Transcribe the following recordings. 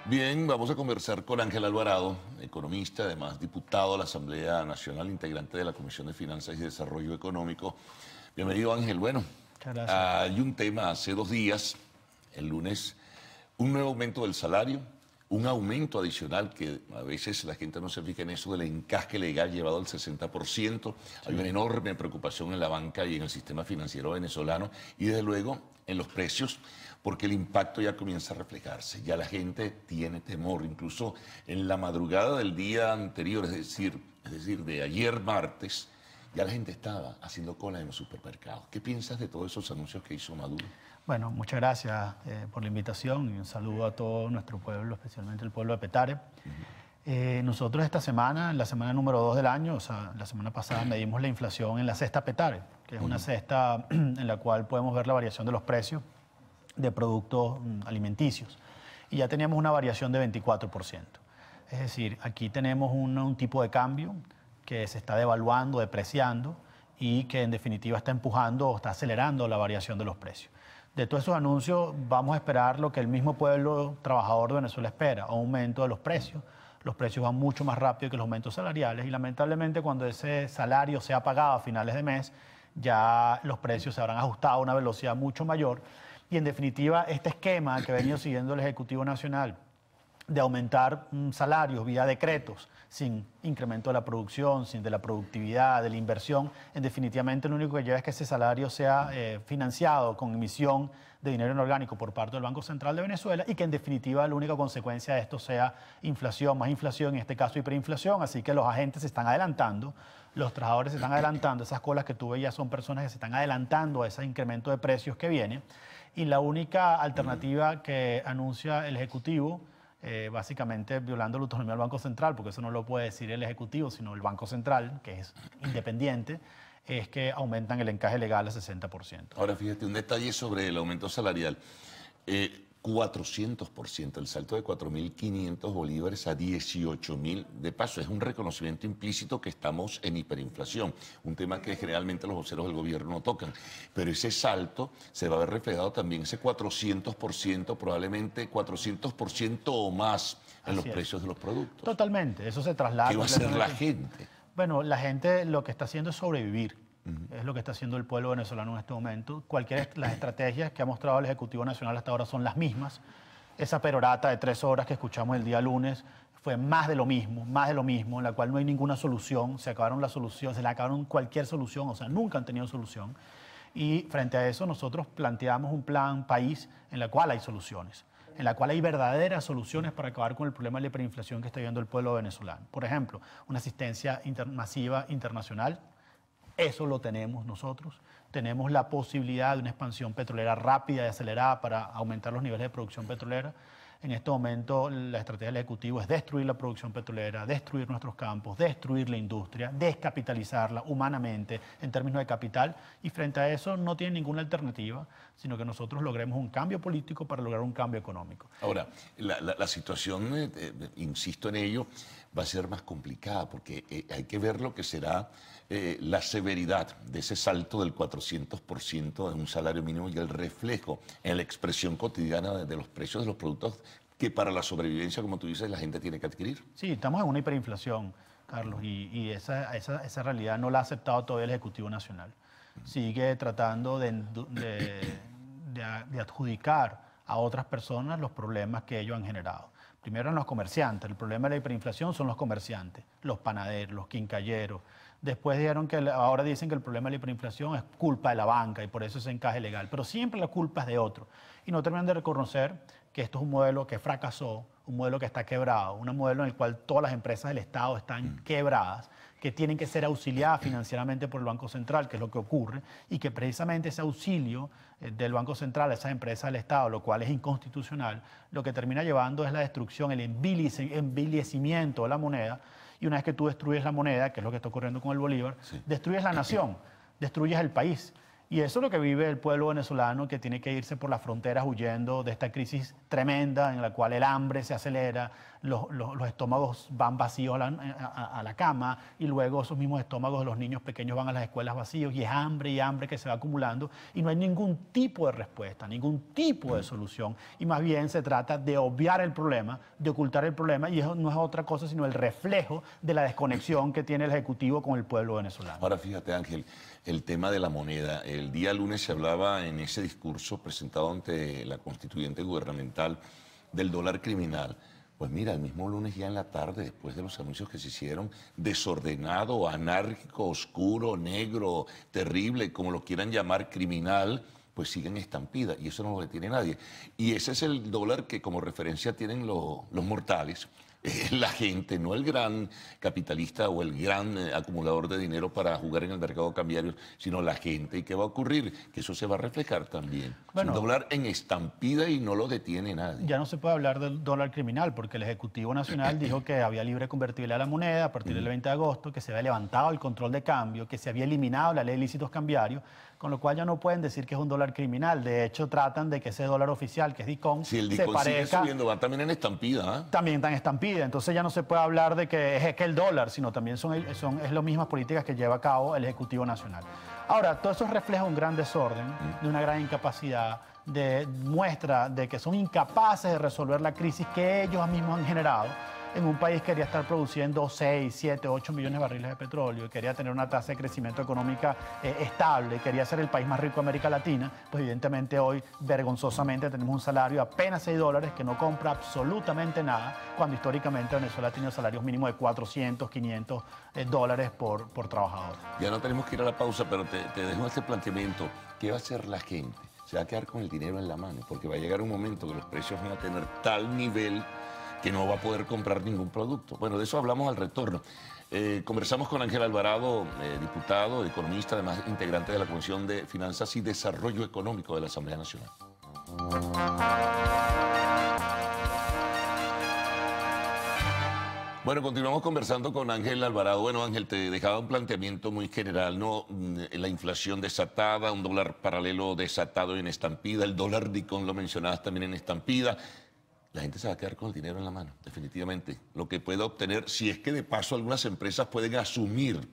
Bien, vamos a conversar con Ángel Alvarado, economista, además diputado a la Asamblea Nacional, integrante de la Comisión de Finanzas y Desarrollo Económico. Bienvenido, Ángel. Bueno, Muchas gracias. hay un tema hace 2 días, el lunes, un nuevo aumento del salario, un aumento adicional que a veces la gente no se fija en eso del encasque legal llevado al 60%. Hay una enorme preocupación en la banca y en el sistema financiero venezolano y desde luego en los precios, porque el impacto ya comienza a reflejarse. Ya la gente tiene temor, incluso en la madrugada del día anterior, es decir, de ayer martes, ya la gente estaba haciendo cola en los supermercados. ¿Qué piensas de todos esos anuncios que hizo Maduro? Bueno, muchas gracias por la invitación y un saludo a todo nuestro pueblo, especialmente el pueblo de Petare. Nosotros esta semana, en la semana número 2 del año, o sea, la semana pasada medimos la inflación en la cesta Petare, que es una cesta en la cual podemos ver la variación de los precios de productos alimenticios. Y ya teníamos una variación de 24%. Es decir, aquí tenemos un tipo de cambio que se está devaluando, depreciando y que en definitiva está empujando o está acelerando la variación de los precios. De todos esos anuncios vamos a esperar lo que el mismo pueblo trabajador de Venezuela espera, un aumento de los precios. Los precios van mucho más rápido que los aumentos salariales y lamentablemente cuando ese salario sea pagado a finales de mes, ya los precios se habrán ajustado a una velocidad mucho mayor. Y en definitiva, este esquema que ha venido siguiendo el Ejecutivo Nacional de aumentar salarios vía decretos, sin incremento de la producción, sin de la productividad, de la inversión, en definitivamente lo único que lleva es que ese salario sea financiado con emisión de dinero inorgánico por parte del Banco Central de Venezuela y que en definitiva la única consecuencia de esto sea inflación, más inflación, en este caso hiperinflación, así que los agentes se están adelantando, los trabajadores se están adelantando, esas colas que tú veías son personas que se están adelantando a ese incremento de precios que viene y la única alternativa que anuncia el Ejecutivo, básicamente violando la autonomía del Banco Central, porque eso no lo puede decir el Ejecutivo, sino el Banco Central, que es independiente, es que aumentan el encaje legal al 60%. Ahora fíjate, un detalle sobre el aumento salarial. 400%, el salto de 4.500 bolívares a 18.000. De paso, es un reconocimiento implícito que estamos en hiperinflación, un tema que generalmente los voceros del gobierno no tocan. Pero ese salto se va a ver reflejado también, ese 400%, probablemente 400% o más en los precios de los productos. Totalmente, eso se traslada. ¿Qué va a hacer la gente? Bueno, la gente lo que está haciendo es sobrevivir. Es lo que está haciendo el pueblo venezolano en este momento. Las estrategias que ha mostrado el Ejecutivo Nacional hasta ahora son las mismas. Esa perorata de 3 horas que escuchamos el día lunes fue más de lo mismo, en la cual no hay ninguna solución. Se acabaron las soluciones, se le acabaron cualquier solución, o sea, nunca han tenido solución. Y frente a eso nosotros planteamos un plan país en el cual hay soluciones, en la cual hay verdaderas soluciones para acabar con el problema de la hiperinflación que está viviendo el pueblo venezolano. Por ejemplo, una asistencia masiva internacional. Eso lo tenemos nosotros. Tenemos la posibilidad de una expansión petrolera rápida y acelerada para aumentar los niveles de producción petrolera. En este momento la estrategia del Ejecutivo es destruir la producción petrolera, destruir nuestros campos, destruir la industria, descapitalizarla humanamente en términos de capital y frente a eso no tiene ninguna alternativa, sino que nosotros logremos un cambio político para lograr un cambio económico. Ahora, la situación, insisto en ello, va a ser más complicada porque hay que ver lo que será la severidad de ese salto del 400% de un salario mínimo y el reflejo en la expresión cotidiana de los precios de los productos que para la sobrevivencia, como tú dices, la gente tiene que adquirir. Sí, estamos en una hiperinflación, Carlos, y esa realidad no la ha aceptado todavía el Ejecutivo Nacional. Sigue tratando de adjudicar a otras personas los problemas que ellos han generado. Primero en los comerciantes, el problema de la hiperinflación son los comerciantes, los panaderos, los quincalleros. Después ahora dicen que el problema de la hiperinflación es culpa de la banca y por eso ese encaje legal, pero siempre la culpa es de otro. Y no terminan de reconocer que esto es un modelo que fracasó, un modelo que está quebrado, un modelo en el cual todas las empresas del Estado están quebradas, que tienen que ser auxiliadas financieramente por el Banco Central, que es lo que ocurre, y que precisamente ese auxilio del Banco Central a esas empresas del Estado, lo cual es inconstitucional, lo que termina llevando es la destrucción, el envilecimiento de la moneda, y una vez que tú destruyes la moneda, que es lo que está ocurriendo con el bolívar, destruyes la nación, destruyes el país. Y eso es lo que vive el pueblo venezolano, que tiene que irse por las fronteras huyendo de esta crisis tremenda en la cual el hambre se acelera, los estómagos van vacíos a la cama y luego esos mismos estómagos de los niños pequeños van a las escuelas vacíos y es hambre y hambre que se va acumulando y no hay ningún tipo de respuesta, ningún tipo de solución. Y más bien se trata de obviar el problema, de ocultar el problema y eso no es otra cosa sino el reflejo de la desconexión que tiene el Ejecutivo con el pueblo venezolano. Ahora fíjate, Ángel, el tema de la moneda. El día lunes se hablaba en ese discurso presentado ante la constituyente gubernamental del dólar criminal. Pues mira, el mismo lunes ya en la tarde, después de los anuncios que se hicieron, desordenado, anárquico, oscuro, negro, terrible, como lo quieran llamar, criminal, pues siguen estampida y eso no lo detiene nadie. Y ese es el dólar que como referencia tienen los mortales. La gente, no el gran capitalista o el gran acumulador de dinero para jugar en el mercado cambiario, sino la gente. ¿Y qué va a ocurrir? Que eso se va a reflejar también. Bueno, es un dólar en estampida y no lo detiene nadie. Ya no se puede hablar del dólar criminal porque el Ejecutivo Nacional dijo que había libre convertibilidad a la moneda a partir del 20 de agosto, que se había levantado el control de cambio, que se había eliminado la ley de ilícitos cambiarios, con lo cual ya no pueden decir que es un dólar criminal. De hecho, tratan de que ese dólar oficial, que es DICOM, si el DICOM sigue subiendo, va también en estampida. También está en estampida. Entonces ya no se puede hablar de que es que el dólar, sino también es las mismas políticas que lleva a cabo el Ejecutivo Nacional. Ahora, todo eso refleja un gran desorden, de una gran incapacidad, muestra de que son incapaces de resolver la crisis que ellos mismos han generado en un país que quería estar produciendo 6, 7, 8 millones de barriles de petróleo, quería tener una tasa de crecimiento económica estable, quería ser el país más rico de América Latina, pues evidentemente hoy, vergonzosamente, tenemos un salario de apenas $6 que no compra absolutamente nada, cuando históricamente Venezuela ha tenido salarios mínimos de 400, 500 dólares por trabajador. Ya no tenemos que ir a la pausa, pero te dejo este planteamiento. ¿Qué va a hacer la gente? Se va a quedar con el dinero en la mano, porque va a llegar un momento que los precios van a tener tal nivel que no va a poder comprar ningún producto. Bueno, de eso hablamos al retorno. Conversamos con Ángel Alvarado, diputado, economista, además integrante de la Comisión de Finanzas y Desarrollo Económico de la Asamblea Nacional. Bueno, continuamos conversando con Ángel Alvarado. Bueno, Ángel, te dejaba un planteamiento muy general, ¿no? La inflación desatada, un dólar paralelo desatado en estampida, el dólar DICOM lo mencionabas también en estampida. La gente se va a quedar con el dinero en la mano, definitivamente. Lo que pueda obtener, si es que de paso algunas empresas pueden asumir,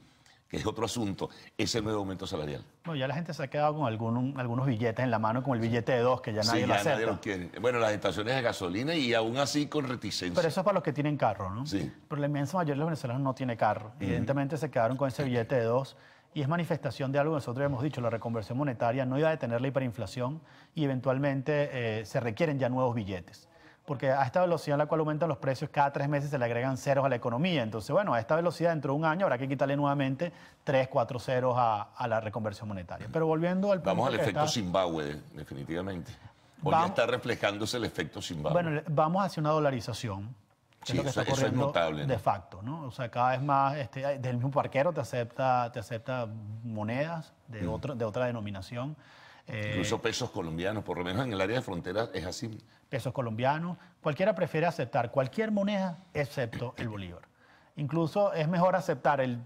que es otro asunto, ese nuevo aumento salarial. Bueno, ya la gente se ha quedado con algunos billetes en la mano, como el billete de 2, que ya nadie lo acepta. Nadie lo quiere. Bueno, las estaciones de gasolina y aún así con reticencia. Pero eso es para los que tienen carro, ¿no? Sí. Pero la inmensa mayoría de los venezolanos no tiene carro. Evidentemente se quedaron con ese billete de 2 y es manifestación de algo que nosotros hemos dicho, la reconversión monetaria no iba a detener la hiperinflación y eventualmente se requieren ya nuevos billetes. Porque a esta velocidad en la cual aumentan los precios, cada 3 meses se le agregan ceros a la economía. Entonces, bueno, a esta velocidad dentro de un año habrá que quitarle nuevamente 3, 4 ceros a la reconversión monetaria. Pero volviendo al punto. Vamos al efecto Zimbabue, definitivamente. Hoy ya está reflejándose el efecto Zimbabue. Bueno, vamos hacia una dolarización. Sí, es lo que está ocurriendo, eso es notable, ¿no? De facto, ¿no? O sea, cada vez más del mismo parquero te acepta monedas de otra denominación. Incluso pesos colombianos, por lo menos en el área de fronteras es así. Pesos colombianos. Cualquiera prefiere aceptar cualquier moneda excepto el bolívar. Incluso es mejor aceptar el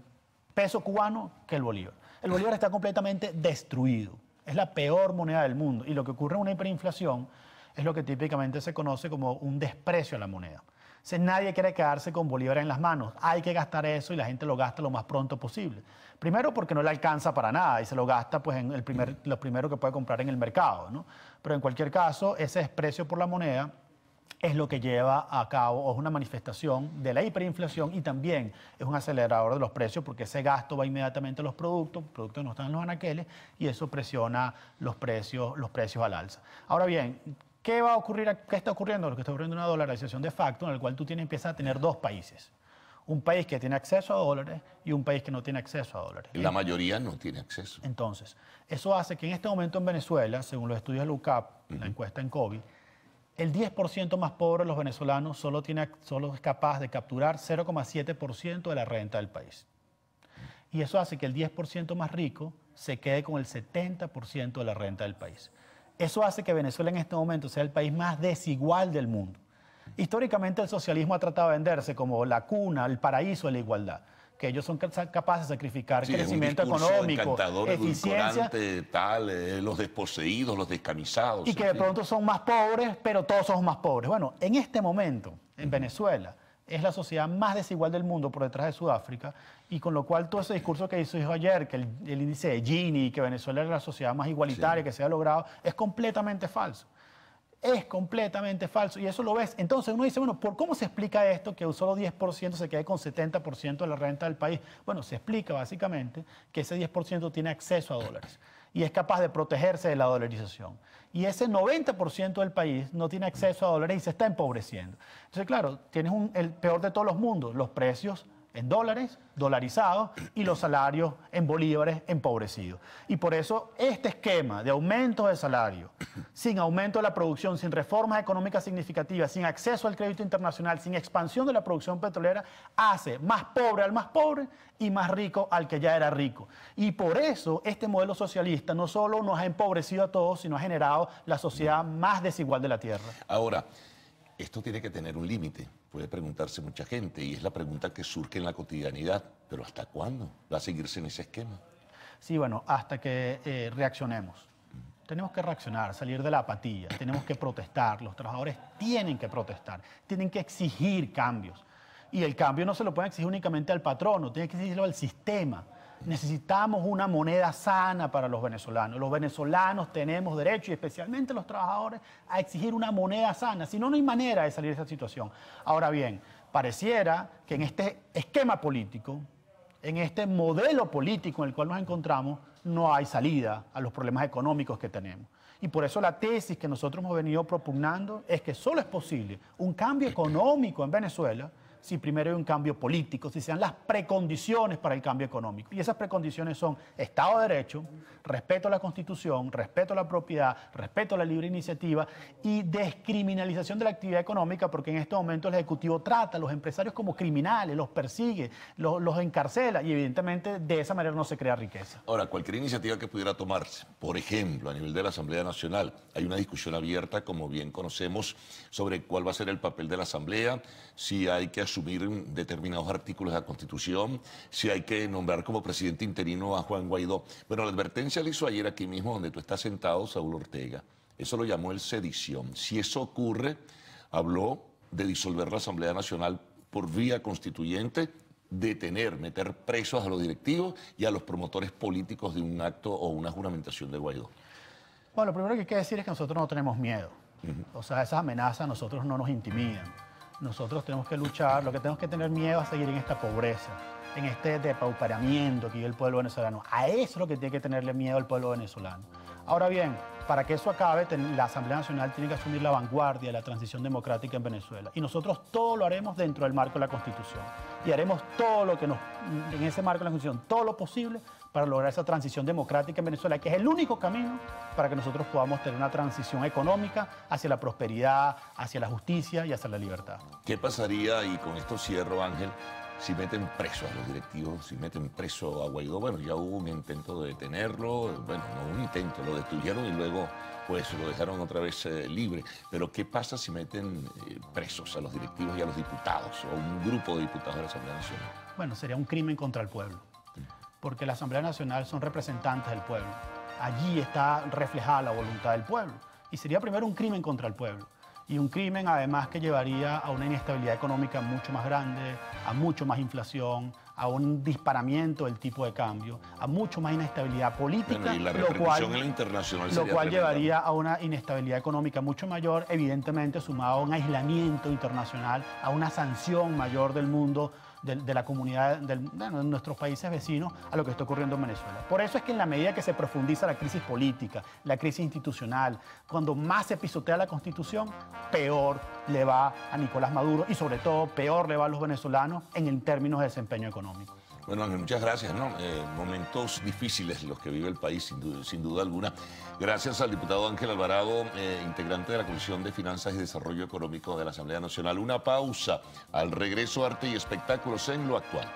peso cubano que el bolívar. El bolívar está completamente destruido. Es la peor moneda del mundo. Y lo que ocurre en una hiperinflación es lo que típicamente se conoce como un desprecio a la moneda. O sea, nadie quiere quedarse con bolívares en las manos. Hay que gastar eso y la gente lo gasta lo más pronto posible. Primero porque no le alcanza para nada y se lo gasta pues, en lo primero que puede comprar en el mercado, ¿no? Pero en cualquier caso, ese desprecio por la moneda es lo que lleva a cabo, o es una manifestación de la hiperinflación y también es un acelerador de los precios porque ese gasto va inmediatamente a los productos no están en los anaqueles y eso presiona los precios al alza. Ahora bien, ¿qué va a ocurrir? ¿Qué está ocurriendo? Lo que está ocurriendo es una dolarización de facto en el cual tú empiezas a tener dos países. Un país que tiene acceso a dólares y un país que no tiene acceso a dólares. La mayoría no tiene acceso. Entonces, eso hace que en este momento en Venezuela, según los estudios de la UCAP, la encuesta en COVID, el 10% más pobre de los venezolanos solo es capaz de capturar 0,7% de la renta del país. Y eso hace que el 10% más rico se quede con el 70% de la renta del país. Eso hace que Venezuela en este momento sea el país más desigual del mundo. Históricamente el socialismo ha tratado de venderse como la cuna, el paraíso de la igualdad. que ellos son capaces de sacrificar Sí, crecimiento es un discurso económico, encantador, eficiencia, edulcorante, tal, los desposeídos, los descamisados. y que de pronto son más pobres, pero todos somos más pobres. Bueno, en este momento, en Venezuela, es la sociedad más desigual del mundo por detrás de Sudáfrica, y con lo cual todo ese discurso que hizo ayer, que el índice de Gini, que Venezuela era la sociedad más igualitaria que se ha logrado, es completamente falso. Es completamente falso, y eso lo ves. Entonces uno dice, bueno, ¿por cómo se explica esto que solo 10% se quede con 70% de la renta del país? Bueno, se explica básicamente que ese 10% tiene acceso a dólares y es capaz de protegerse de la dolarización. Y ese 90% del país no tiene acceso a dólares y se está empobreciendo. Entonces, claro, tienes el peor de todos los mundos, los precios en dólares, dolarizados, y los salarios en bolívares, empobrecidos. Y por eso este esquema de aumento de salario, sin aumento de la producción, sin reformas económicas significativas, sin acceso al crédito internacional, sin expansión de la producción petrolera, hace más pobre al más pobre y más rico al que ya era rico. Y por eso este modelo socialista no solo nos ha empobrecido a todos, sino ha generado la sociedad más desigual de la Tierra. Ahora, esto tiene que tener un límite, puede preguntarse mucha gente, y es la pregunta que surge en la cotidianidad. ¿Pero hasta cuándo va a seguirse en ese esquema? Sí, bueno, hasta que reaccionemos. Tenemos que reaccionar, salir de la apatía, tenemos que protestar, los trabajadores tienen que protestar, tienen que exigir cambios. Y el cambio no se lo pueden exigir únicamente al patrono, tiene que exigirlo al sistema. Necesitamos una moneda sana para los venezolanos. Los venezolanos tenemos derecho, y especialmente los trabajadores, a exigir una moneda sana. Si no, no hay manera de salir de esa situación. Ahora bien, pareciera que en este esquema político, en este modelo político en el cual nos encontramos, no hay salida a los problemas económicos que tenemos. Y por eso la tesis que nosotros hemos venido propugnando es que solo es posible un cambio económico en Venezuela si primero hay un cambio político, si se dan las precondiciones para el cambio económico. Y esas precondiciones son Estado de Derecho, respeto a la Constitución, respeto a la propiedad, respeto a la libre iniciativa y descriminalización de la actividad económica, porque en este momento el Ejecutivo trata a los empresarios como criminales, los persigue, los encarcela, y evidentemente de esa manera no se crea riqueza. Ahora, cualquier iniciativa que pudiera tomarse, por ejemplo, a nivel de la Asamblea Nacional, hay una discusión abierta, como bien conocemos, sobre cuál va a ser el papel de la Asamblea, si hay que asumir determinados artículos de la Constitución, si hay que nombrar como presidente interino a Juan Guaidó. Bueno, la advertencia le hizo ayer aquí mismo, donde tú estás sentado, Saúl Ortega. Eso lo llamó el sedición. Si eso ocurre, habló de disolver la Asamblea Nacional por vía constituyente, detener, meter presos a los directivos y a los promotores políticos de un acto o una juramentación de Guaidó. Bueno, lo primero que hay que decir es que nosotros no tenemos miedo. O sea, esas amenazas a nosotros no nos intimidan. Nosotros tenemos que luchar, lo que tenemos que tener miedo es seguir en esta pobreza, en este depauperamiento que vive el pueblo venezolano. A eso es lo que tiene que tenerle miedo al pueblo venezolano. Ahora bien, para que eso acabe, la Asamblea Nacional tiene que asumir la vanguardia de la transición democrática en Venezuela. Y nosotros todo lo haremos dentro del marco de la Constitución. Y haremos todo lo que en ese marco de la Constitución, todo lo posible para lograr esa transición democrática en Venezuela, que es el único camino para que nosotros podamos tener una transición económica hacia la prosperidad, hacia la justicia y hacia la libertad. ¿Qué pasaría, y con esto cierro, Ángel, si meten preso a los directivos, si meten preso a Guaidó? Bueno, ya hubo un intento de detenerlo, bueno, no un intento, lo detuvieron y luego pues lo dejaron otra vez libre. Pero ¿qué pasa si meten presos a los directivos y a los diputados, o un grupo de diputados de la Asamblea Nacional? Bueno, sería un crimen contra el pueblo, porque la Asamblea Nacional son representantes del pueblo. Allí está reflejada la voluntad del pueblo, y sería primero un crimen contra el pueblo. Y un crimen además que llevaría a una inestabilidad económica mucho más grande, a mucho más inflación, a un disparamiento del tipo de cambio, a mucho más inestabilidad política, bueno, y la repercusión en la internacional sería lo cual tremenda. llevaría a una inestabilidad económica mucho mayor, evidentemente sumado a un aislamiento internacional, a una sanción mayor del mundo, de la comunidad, de nuestros países vecinos, a lo que está ocurriendo en Venezuela. Por eso es que en la medida que se profundiza la crisis política, la crisis institucional, cuando más se pisotea la Constitución, peor le va a Nicolás Maduro y sobre todo peor le va a los venezolanos en términos de desempeño económico. Bueno, Ángel, muchas gracias, ¿no? Momentos difíciles los que vive el país, sin duda alguna. Gracias al diputado Ángel Alvarado, integrante de la Comisión de Finanzas y Desarrollo Económico de la Asamblea Nacional. Una pausa. Al regreso, arte y espectáculos en Lo Actual.